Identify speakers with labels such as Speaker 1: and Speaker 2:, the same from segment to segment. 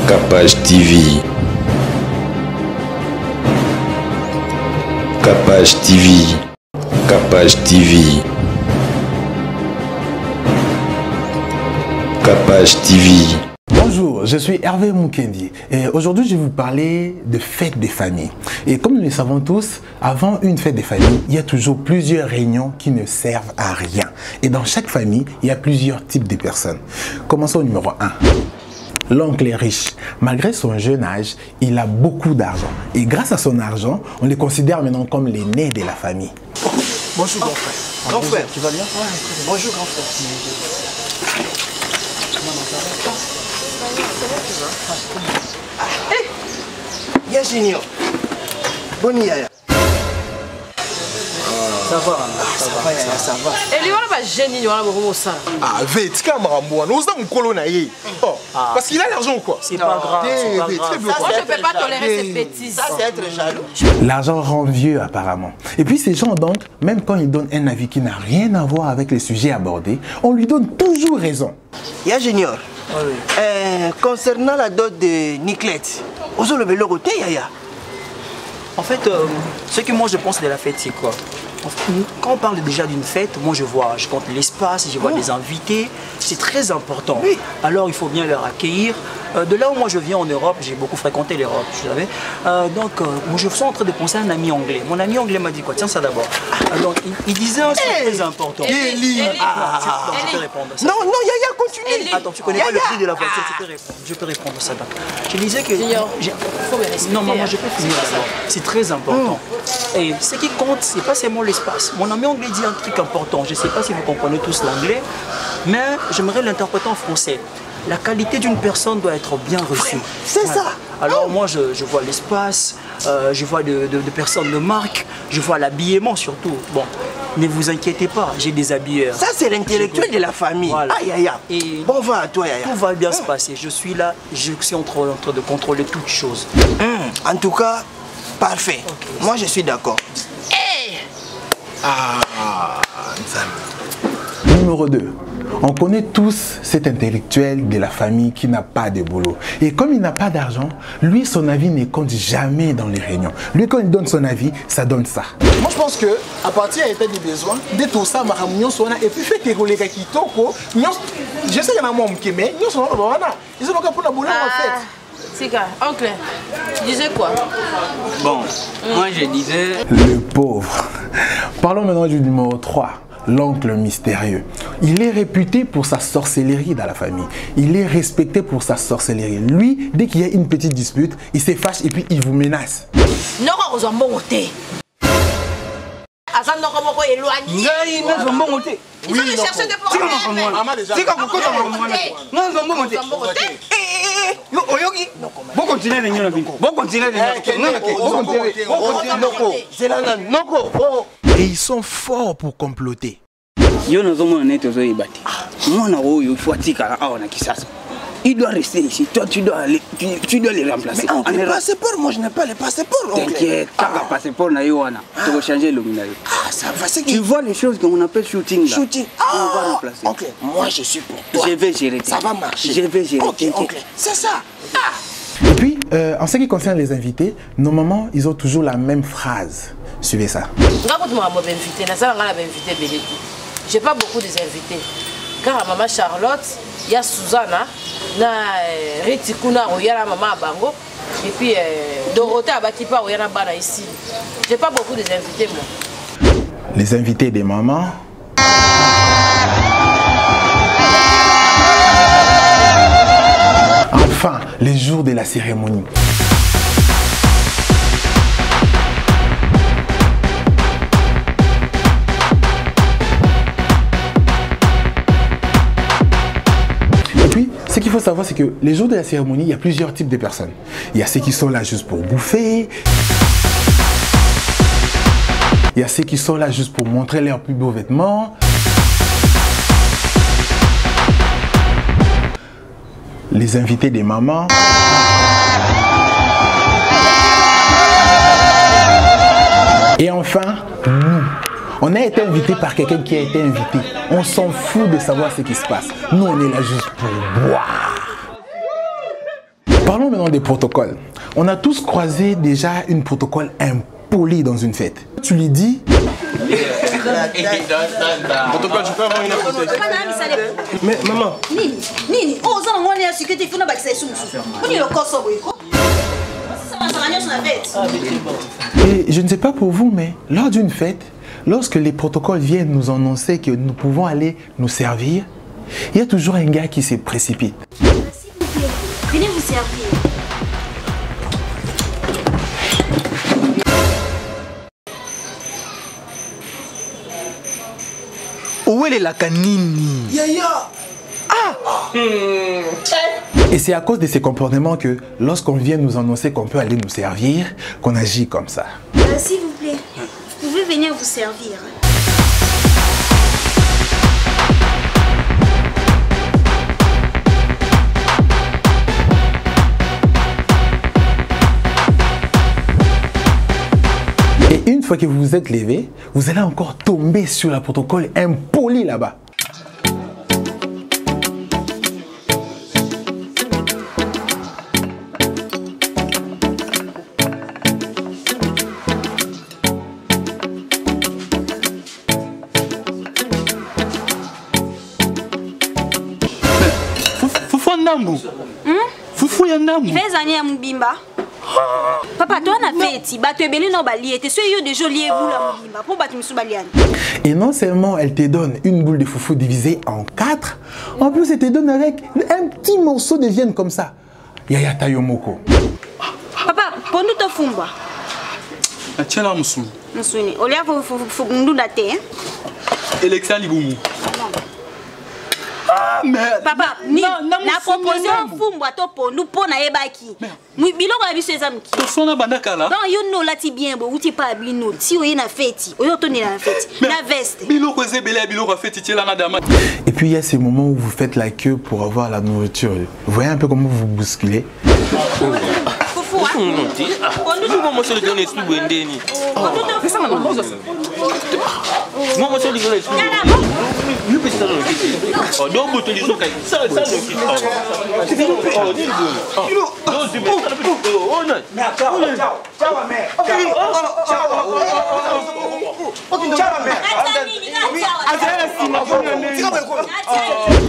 Speaker 1: Capage TV. Capage TV. Capage TV. Capage TV.
Speaker 2: Bonjour, je suis Hervé Moukendi et aujourd'hui je vais vous parler de fête des familles. Et comme nous le savons tous, avant une fête des familles, il y a toujours plusieurs réunions qui ne servent à rien. Et dans chaque famille, il y a plusieurs types de personnes. Commençons au numéro 1. L'oncle est riche. Malgré son jeune âge, il a beaucoup d'argent. Et grâce à son argent, on le considère maintenant comme l'aîné de la famille.
Speaker 3: Bonjour grand frère. Grand frère, tu vas bien? Bonjour grand frère. Hé, Yaya Junior. Boni Yaya. Ça va, ça va, Yaya, ça va.
Speaker 4: Et lui, on va gêner, on va beaucoup ça.
Speaker 3: Ah, vite, quand Marambo, nous avons colonisé. Parce qu'il a l'argent ou quoi?
Speaker 4: C'est pas grave, c'est pas grave. Moi, je ne peux pas tolérer ces bêtises.
Speaker 3: Ça, c'est être jaloux.
Speaker 2: L'argent rend vieux apparemment. Et puis ces gens donc, même quand ils donnent un avis qui n'a rien à voir avec les sujets abordés, on lui donne toujours raison.
Speaker 3: Yaya Junior, concernant la dot de Niclette, vous avez le côté Yaya?
Speaker 5: En fait, ce que moi je pense de la fête, c'est quoi? Quand on parle déjà d'une fête, moi je compte l'espace, je vois des invités, c'est très important. Oui. Alors il faut bien leur accueillir. De là où moi je viens en Europe, j'ai beaucoup fréquenté l'Europe, vous savez. Moi je suis en train de penser à un ami anglais. Mon ami anglais m'a dit quoi? Tiens ça d'abord. Donc il disait un truc très important.
Speaker 3: Tu
Speaker 5: peux répondre à ça.
Speaker 3: Non, Yaya, continue.
Speaker 5: Attends, tu connais pas le prix de la voiture, je peux répondre à ça. Donc. Je disais que... Non, maman, je peux finir d'abord. C'est très important. Et ce qui compte, c'est pas seulement l'espace. Mon ami anglais dit un truc important. Je ne sais pas si vous comprenez tous l'anglais, mais j'aimerais l'interpréter en français. La qualité d'une personne doit être bien reçue.
Speaker 3: C'est ça.
Speaker 5: Alors moi, je vois l'espace, je vois de personnes de marque, je vois l'habillement surtout. Bon, ne vous inquiétez pas, j'ai des habilleurs.
Speaker 3: Ça, c'est l'intellectuel de la famille.
Speaker 5: Voilà.
Speaker 3: Ah, Yaya.
Speaker 5: Et
Speaker 3: bon vent à toi, Yaya.
Speaker 5: Tout va bien se passer. Je suis là, je suis en train de contrôler toutes choses.
Speaker 3: En tout cas, parfait. Okay. Moi, je suis d'accord.
Speaker 4: Hey.
Speaker 2: Numéro 2. On connaît tous cet intellectuel de la famille qui n'a pas de boulot. Et comme il n'a pas d'argent, lui, son avis ne compte jamais dans les réunions. Lui, quand il donne son avis, ça donne ça.
Speaker 6: Moi, je pense que à partir de l'état des besoins, de tout ça, et puis fait que les gars qui toquent, je sais qu'il y en a moins qui mais nous sommes là, ils sont là pour la boulot en fait.
Speaker 4: C'est quoi, oncle, tu disais quoi?
Speaker 5: Bon, moi je disais...
Speaker 2: Le pauvre. Parlons maintenant du numéro 3. L'oncle mystérieux. Il est réputé pour sa sorcellerie dans la famille. Il est respecté pour sa sorcellerie. Lui, dès qu'il y a une petite dispute, il se fâche et puis il vous menace.
Speaker 4: Non, on s'en bon côté. Éloigné. Ils ont cherché des problèmes.
Speaker 6: Maman déjà.
Speaker 2: Et ils sont forts pour comploter.
Speaker 7: Il doit rester ici. Toi, tu dois les remplacer.
Speaker 3: Mais le passeport, moi je n'ai pas le passeport.
Speaker 7: T'inquiète, le passeport, tu vas changer le minage.
Speaker 3: Ça va, c'est
Speaker 7: tu vois les choses qu'on appelle shooting là.
Speaker 3: Shooting.
Speaker 7: On va remplacer.
Speaker 3: Ok, moi je suis pour toi.
Speaker 7: Je vais gérer.
Speaker 3: Ça va marcher.
Speaker 7: Je vais gérer.
Speaker 3: Ok, c'est ça.
Speaker 2: Et puis, en ce qui concerne les invités, nos mamans, ils ont toujours la même phrase. Suivez ça.
Speaker 4: J'ai pas beaucoup d'invités. Car maman Charlotte, il y a Susanna, Ritikuna, il y a la maman Bango, et puis Dorothée Abatipa, il y a la bana ici. J'ai pas beaucoup d'invités moi.
Speaker 2: Les invités des mamans. Enfin, les jours de la cérémonie. Ce qu'il faut savoir, c'est que les jours de la cérémonie, il y a plusieurs types de personnes. Il y a ceux qui sont là juste pour bouffer. Il y a ceux qui sont là juste pour montrer leurs plus beaux vêtements. Les invités des mamans. Et enfin, nous. On a été invité par quelqu'un qui a été invité. On s'en fout de savoir ce qui se passe. Nous, on est là juste pour boire. Parlons maintenant des protocoles. On a tous croisé déjà une protocole impoli dans une fête. Tu lui dis...
Speaker 6: Protocole, je peux avoir une autre bouteille. Mais maman.
Speaker 8: Nini, oh, ça, on est à sécurité, il faut pas que ça soit sous. On est le corps sobre.
Speaker 2: Et je ne sais pas pour vous, mais lors d'une fête, lorsque les protocoles viennent nous annoncer que nous pouvons aller nous servir, il y a toujours un gars qui se précipite.
Speaker 8: S'il vous plaît, venez vous servir.
Speaker 3: Où est la canine?
Speaker 6: Yaya.
Speaker 2: Et c'est à cause de ces comportements que lorsqu'on vient nous annoncer qu'on peut aller nous servir, qu'on agit comme ça.
Speaker 8: S'il vous plaît, vous pouvez venir vous servir.
Speaker 2: Et une fois que vous vous êtes levé, vous allez encore tomber sur le protocole impoli là-bas.
Speaker 8: Fufu ya ndamu. Il fait zania mubimba. Papa, toi na feti, ba te belé no bali et so yo de joli boula mubimba pour battre musu baliane.
Speaker 2: Et non seulement elle te donne une boule de foufou divisée en 4, en plus elle te donne avec un petit morceau de viande comme ça. Yaya Tayomoko.
Speaker 8: Papa, pour nous te fumba.
Speaker 9: Tiens là, Moussou.
Speaker 8: Moussouni, au lieu faut nous dater hein.
Speaker 9: Élection Liboumou. Ah, mais...
Speaker 8: Papa, ni na proposé un fumba to pour nous pour na ebaki. Biloko ya biso ezamki.
Speaker 9: To sona bandaka là.
Speaker 8: Donc you know lati bien bo uti pa bino. Si oye na fête, oyo to ni na fête. Na veste.
Speaker 9: Biloko ezebele biloko fête ti là na dama.
Speaker 2: Et puis il y a ces moments où vous faites la queue pour avoir la nourriture. Vous voyez un peu comment vous bousculez.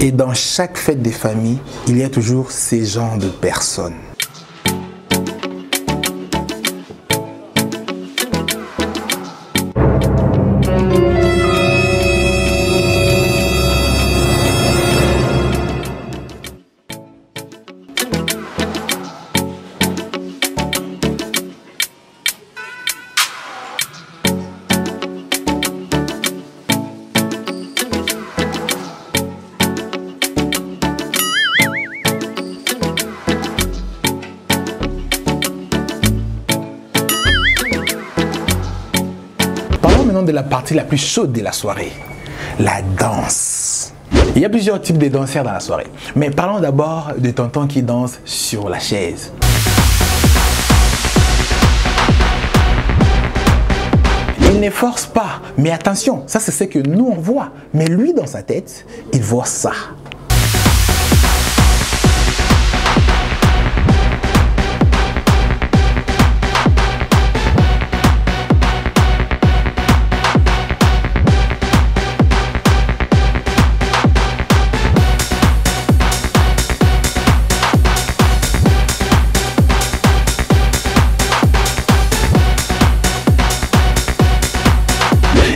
Speaker 2: Et dans chaque fête des familles, il y a toujours ces genres de personnes. Parlons maintenant de la partie la plus chaude de la soirée, la danse. Il y a plusieurs types de danseurs dans la soirée, mais parlons d'abord de tonton qui danse sur la chaise. Il ne force pas, mais attention, ça c'est ce que nous on voit, mais lui dans sa tête, il voit ça.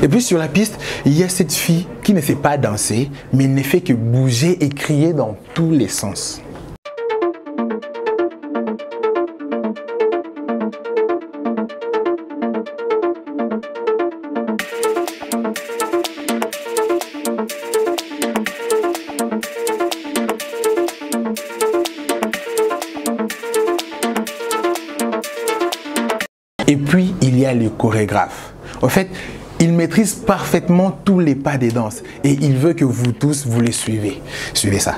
Speaker 2: Et puis sur la piste, il y a cette fille qui ne sait pas danser, mais ne fait que bouger et crier dans tous les sens. Et puis, il y a le chorégraphe. En fait, il maîtrise parfaitement tous les pas des danses et il veut que vous tous, vous les suivez. Suivez ça.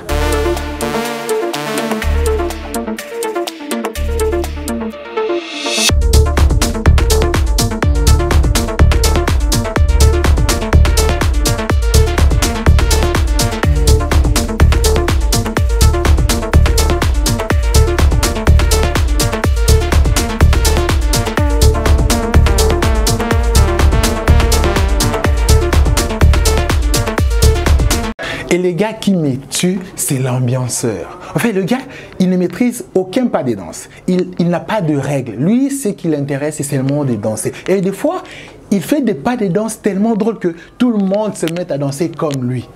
Speaker 2: Et les gars qui me tuent, c'est l'ambianceur. En fait, le gars, il ne maîtrise aucun pas des danses. Il n'a pas de règles. Lui, ce qui l'intéresse, c'est seulement de danser. Et des fois, il fait des pas de danse tellement drôles que tout le monde se met à danser comme lui.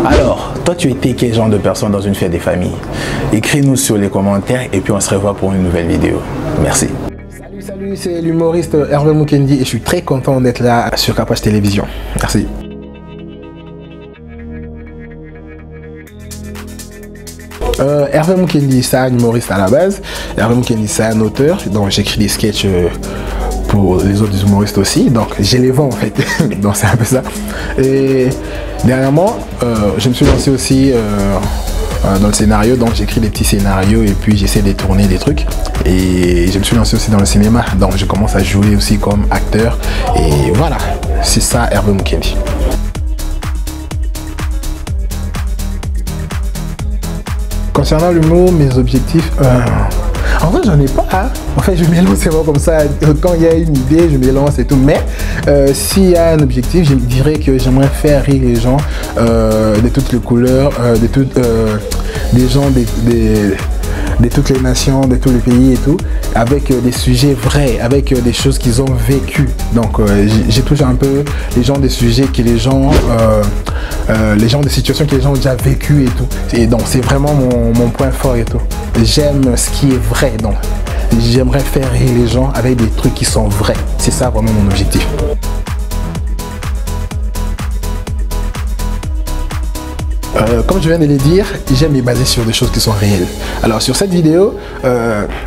Speaker 2: Alors, toi, tu étais quel genre de personne dans une fête des familles? Écris-nous sur les commentaires et puis on se revoit pour une nouvelle vidéo. Merci. Salut, c'est l'humoriste Hervé Mukendi et je suis très content d'être là sur Capage Télévision. Merci. Hervé Mukendi, c'est un humoriste à la base. Hervé Mukendi, c'est un auteur, donc j'écris des sketchs pour les autres humoristes aussi, donc je les vends en fait, donc c'est un peu ça. Et dernièrement, je me suis lancé aussi dans le scénario, donc j'écris des petits scénarios et puis j'essaie de tourner des trucs. Et je me suis lancé aussi dans le cinéma, donc je commence à jouer aussi comme acteur. Et voilà, c'est ça Hervé Mukendi. Concernant l'humour, mes objectifs, en vrai j'en ai pas, hein. En fait je m'élance, c'est vraiment comme ça, quand il y a une idée je m'élance et tout, mais s'il y a un objectif, je dirais que j'aimerais faire rire les gens de toutes les couleurs, des gens de toutes les nations, de tous les pays et tout, avec des sujets vrais, avec des choses qu'ils ont vécues. Donc j'ai toujours un peu les gens des sujets que les gens des situations que les gens ont déjà vécues et tout. Et donc c'est vraiment mon point fort et tout. J'aime ce qui est vrai, donc j'aimerais faire rire les gens avec des trucs qui sont vrais. C'est ça vraiment mon objectif. Comme je viens de le dire, j'aime me baser sur des choses qui sont réelles. Alors sur cette vidéo,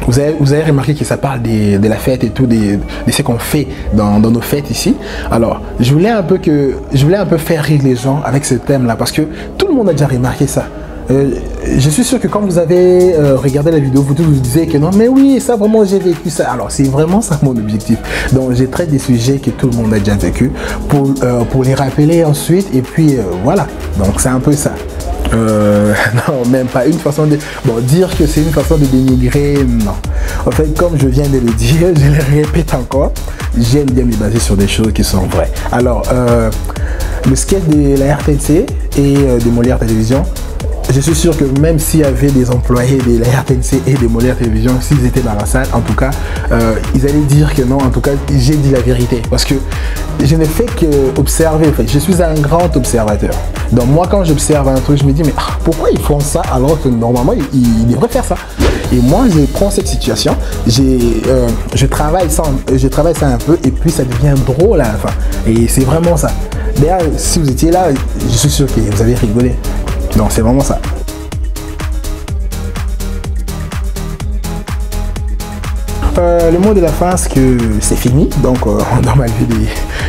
Speaker 2: vous avez remarqué que ça parle de la fête et tout, de ce qu'on fait dans nos fêtes ici. Alors je voulais un peu faire rire les gens avec ce thème là, parce que tout le monde a déjà remarqué ça. Je suis sûr que quand vous avez regardé la vidéo, vous disiez que non, mais oui, ça vraiment j'ai vécu ça. Alors c'est vraiment ça mon objectif. Donc j'ai traité des sujets que tout le monde a déjà vécu pour les rappeler ensuite et puis voilà. Donc c'est un peu ça. Non, même pas une façon de... Bon, dire que c'est une façon de dénigrer, non. En fait, comme je viens de le dire, je le répète encore, j'aime bien me baser sur des choses qui sont vraies. Alors, le sketch de la RTNC et de Molière Télévision, je suis sûr que même s'il y avait des employés de la RTNC et de Molière Télévision, s'ils étaient dans la salle, en tout cas, ils allaient dire que non, en tout cas, j'ai dit la vérité. Parce que je ne fais qu'observer, en fait. Je suis un grand observateur. Donc moi, quand j'observe un truc, je me dis, mais pourquoi ils font ça alors que normalement, ils devraient faire ça? Et moi, je prends cette situation, je travaille ça un peu et puis ça devient drôle à la fin. Et c'est vraiment ça. D'ailleurs, si vous étiez là, je suis sûr que vous avez rigolé. Donc c'est vraiment ça. Le mot de la fin, c'est que c'est fini, donc dans ma vie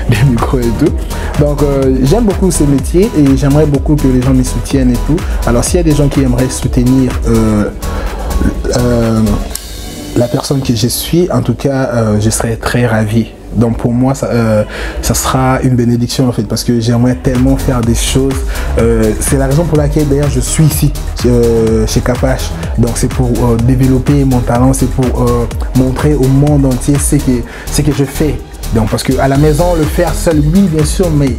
Speaker 2: des micros et tout. Donc j'aime beaucoup ce métier et j'aimerais beaucoup que les gens me soutiennent et tout. Alors s'il y a des gens qui aimeraient soutenir la personne que je suis, en tout cas je serais très ravi. Donc pour moi ça sera une bénédiction en fait, parce que j'aimerais tellement faire des choses. C'est la raison pour laquelle d'ailleurs je suis ici chez Capage. Donc c'est pour développer mon talent, c'est pour montrer au monde entier ce que je fais. Donc parce que à la maison le faire seul, oui bien sûr, mais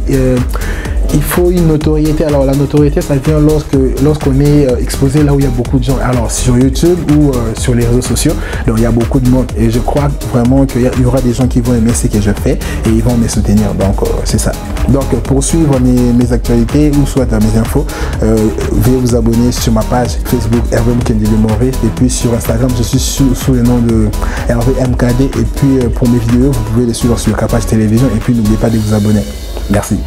Speaker 2: il faut une notoriété. Alors la notoriété, ça vient lorsqu'on est exposé là où il y a beaucoup de gens. Alors sur YouTube ou sur les réseaux sociaux, donc il y a beaucoup de monde. Et je crois vraiment qu'il y aura des gens qui vont aimer ce que je fais et ils vont me soutenir. Donc c'est ça. Donc pour suivre mes actualités ou soit mes infos, veuillez vous abonner sur ma page Facebook Hervé Mukendi l'humoriste. Et puis sur Instagram, je suis sous le nom de Hervé MKD. Et puis pour mes vidéos, vous pouvez les suivre sur Capage Télévision. Et puis n'oubliez pas de vous abonner. Merci.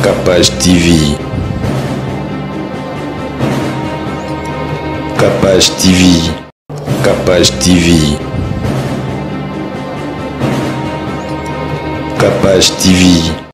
Speaker 1: Capage TV. Capage TV. Capage TV. Capage TV.